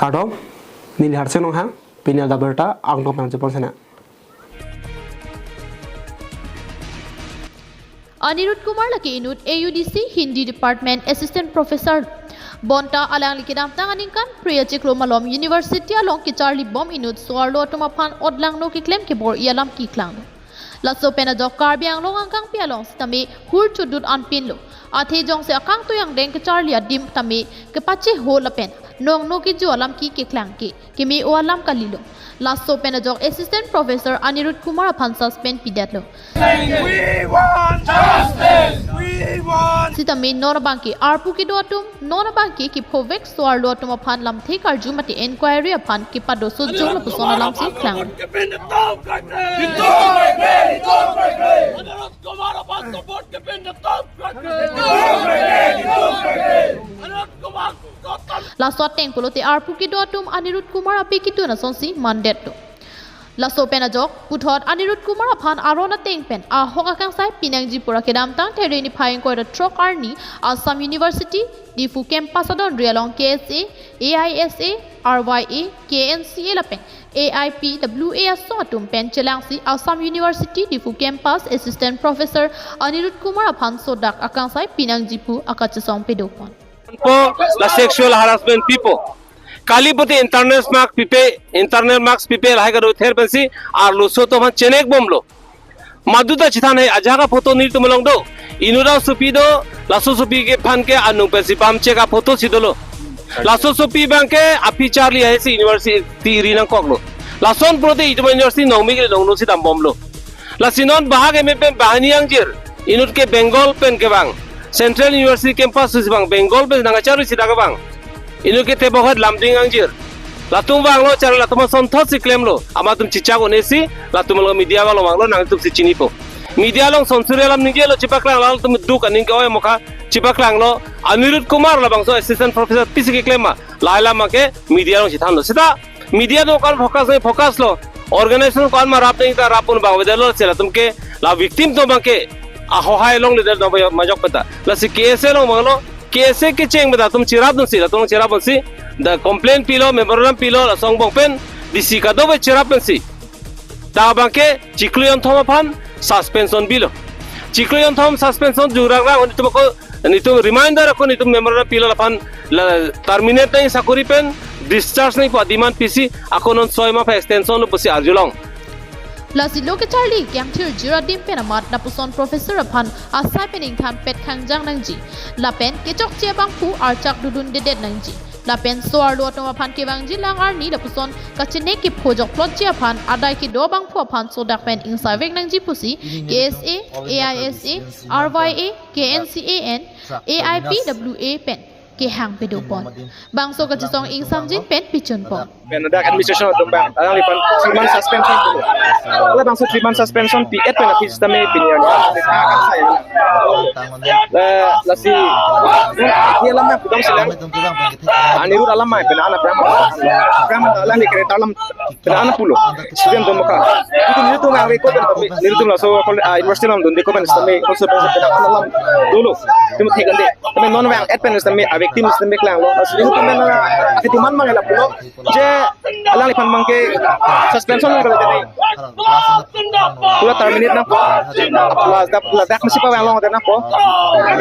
Kardom, nili harse nong hang, pinya daberta ang nom yang Jepang sana. Anirudh Kumar laki inut AUDC Hindi Department Assistant Professor Bonta alang likidam tanganingkan Priya Chikromalom University along ki Charlie Bom inut suarlo tumapan odlang no ki klem ki bor ialam ki klang. Laso pena jok karbiang long angkang pialong tami hur chudut anpin lo. Athe jong se akang tu yang deng ki Charlie adim tami ke pache ho lapen nong no ki jo alam ki klang ki kimi o alam kalilo. Laso pena jok Assistant Professor Anirudh Kumar apan suspend pidatlo. We want justice! We want Sitami nona bangki arpu ki doatum nona bangki ki phovek suar doatum apan lam the karju mati inquiry apan ki pado sujung la pusona lam si klang. Laso teng pulote arpu ki doatum Anirudh Kumar api ki tu na sonsi mandet to. Laso pena jok puthot Anirudh Kumar aphan arona tengpen a hoka kang sai pinangji pura kedam tang tereni phaing ko trok arni Assam University difu campus adon rialong KSA AISA RYA KNCA lapen AIPWA asotum pen chelangsi Assam University difu campus Assistant Professor Anirudh Kumar aphan sodak akang sai pinangji pu akachasong pedopon the sexual harassment people Kaliputi internal marks pipe laga ro therbensi ar luso to man chenek bomlo maduda chithan hai ajaga photo ni tumlong do inura supido laso supi ke phan ke anu pesi pam cheka photo sidolo laso supi banke api charli hai si university rina koklo lason prote ituma university nomi ke nongno sidam bomlo lasinon bahag me pen bahaniang jir inut ke bengal pen ke bang central university campus bang bengal pen nangacharu sidaga bang inu ke te bohat lamding angjir latung bang lo cara latung son thot si claim lo ama tum chicha ko nesi latung lo media lo bang lo nang tum si chini po media long son suryalam ninge lo chipaklang lo tum duk aning ko ay mokha chipaklang lo Anirudh Kumar lo bang so assistant professor pisi ke claim ma laila ma ke media long chithan lo sida media do kan focus lo organization kan ma rap ta rapun bang wedelo sela tum ke la victim to bang ke a ho hai long le no majok pata la si kese lo bang lo KSA ke cheng beda tum chirap dun si tum chirap si the complaint pilo memorandum pilo la song bong pen disi ka do be chirap pen si ta bang ke chikluyon thoma phan suspension bilo chikluyon thom suspension jurang ra oni tum ko ni tum reminder ko ni tum memorandum pilo la phan terminate nai sakuri pen discharge nai pa demand pc akonon 6 ma extension lo pusi arjulong Lasi loke Charlie kyang thir jira dim pen amat na puson professor aphan asai pening than pet khangjang nangji lapen ke chok che bang pu archak dudun dedet nangji lapen soar lo to aphan ke bangji lang arni da puson kachine ke phojok plot che aphan adai ki do bang pu aphan sodak pen insavek nangji pusi KSA AISA RYA KNCAN AIPWA pen ke hang pedopon bangso ka chisong ing samjin pen pichon po Canada administration of bang alang lipan 3 month suspension ala bangso 3 month suspension P8 pen apis tame pinian la si dia lama pudam silang Anirudh alam mai pen ana brahma alang ni kereta alam pen ana pulo student do moka itu nitu ngang rekod tapi nitu la so university lam donde ko pen tame also pen alam dulu timu thegande tame non wang at pen tame victim tame klang lo asli itu men akitiman mangela pulo je alang lipan mangke suspension lo kada jadi pula terminate na po la dak masih pa wang long na po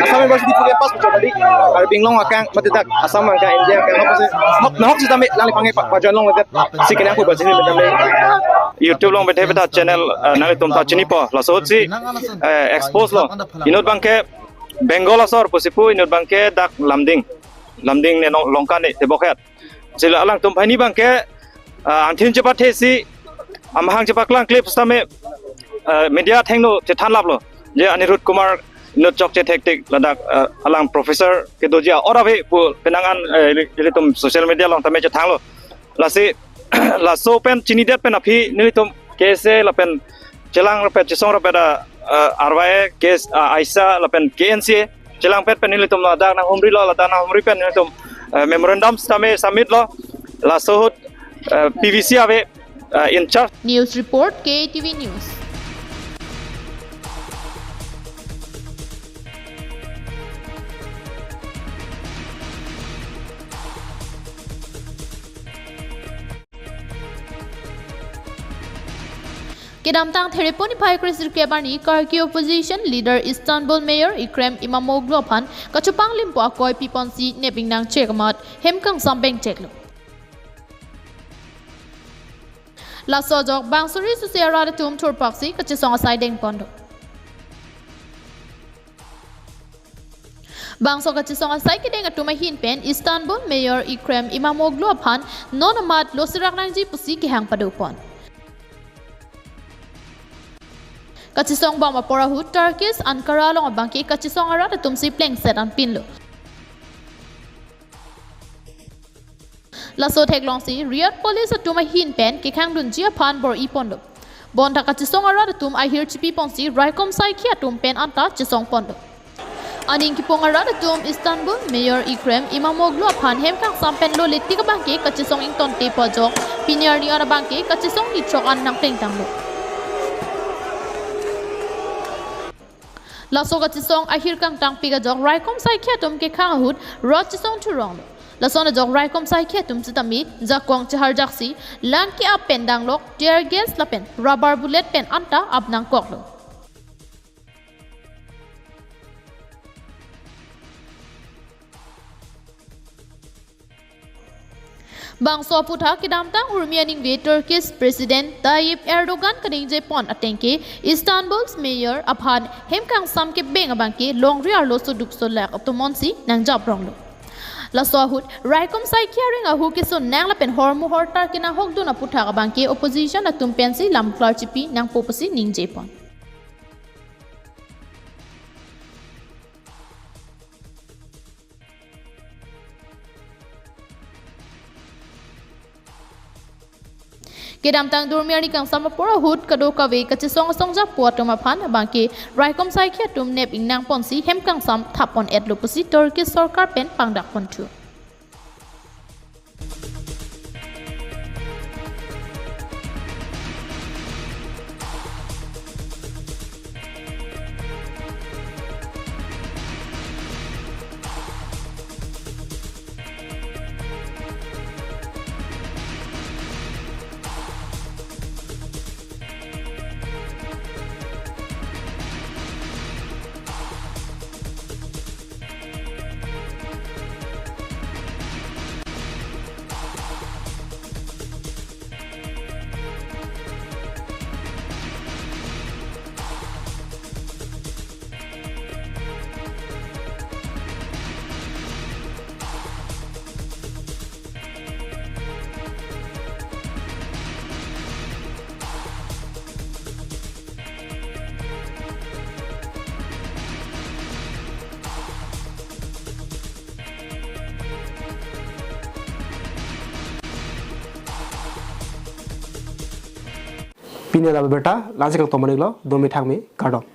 asam university punya pas pujo tadi ar binglong akang matidak asam angka india kan hok si tame lang lipan pa jon long dat sikena ko bajini tame YouTube long bethe beta channel nang tum ta chini po la so si expose lo inot bangke Bengal asor posipu inut bangke dak lamding ne longka ne tebokhet sila alang tum phani bangke anthin chepa thesi amhang chepa klang clip stame media thengno che than laplo je Anirudh Kumar no chok che thek ladak alang professor ke dojia orabe pu penangan ile tum social media long tame che thanglo la si la so pen chini det pen aphi ni tum kese la pen chelang ra pe chisong ra pe da RYA kes Aisa la pen KNCA chelang pet pen ni tum la dak na humri lo la da na humri pen ni tum memorandum stame submit lo la so PVC ave in charge News report KATV News Kedam tang thereponi phai Krisir Kebani Karki opposition leader Istanbul mayor Ekrem İmamoğlu aphan kachupang limpo akoy piponsi nebing nang chekamat hemkang sambeng cheklo. La sojok bangsuri susiara tum turpaksi kachisong asai deng pondo. Bangso kachisong asai kideng atumahin pen Istanbul mayor Ekrem İmamoğlu aphan nonamat losirak nangji pusi kihang padupon. Kachisong bama porahut Turkish Ankara long abangki kachisong arat tumsi pleng set an pinlo. Laso teklong si Riyadh police atumahin pen kikang dunjia pan bor ipondo. Bonta kachisong arat tum ahir chipi ponsi raikom sai ki atum pen anta chisong pondo. Aning kipong arat tum Istanbul mayor Ekrem İmamoğlu aphan hemkang sampen lo litti ka bangki kachisong ington te pojok pinyar ni ara bangki kachisong ni chok an nang teng tanglo. Laso kachisong ahir kang tang piga jok raikom sai ki atum ke khang hut rot chisong turong. Lasona jok raikom sai ki atum chitami jakwang chahar jaksi langki ap pen danglok tear gas la pen rubber bullet pen anta abnang koklo. Bangso putha kidamtang urmianing ve Turkish President Tayyip Erdogan kading Japan atengke Istanbul's mayor aphan hemkang samke beng abangke longriar loso dukso lak optomonsi nang jabronglo. Lasahut raikom sai kiaring ahu kiso nang lapen hormu hortar kina hokduna putha abangke opposition atum pensi lam clarchipi nang popasi ning Japan. Kedam tang durmiani kang sama pora hut kado kawe kachisong songja puatum aphan bangki raikom sai khiatum nep ingnang ponsi hemkang sam thapon etlopusi Turkish sarkar pen pangdak pontu. Pinya da beta lansi kang tomani lo 2 mi thang mi kardom.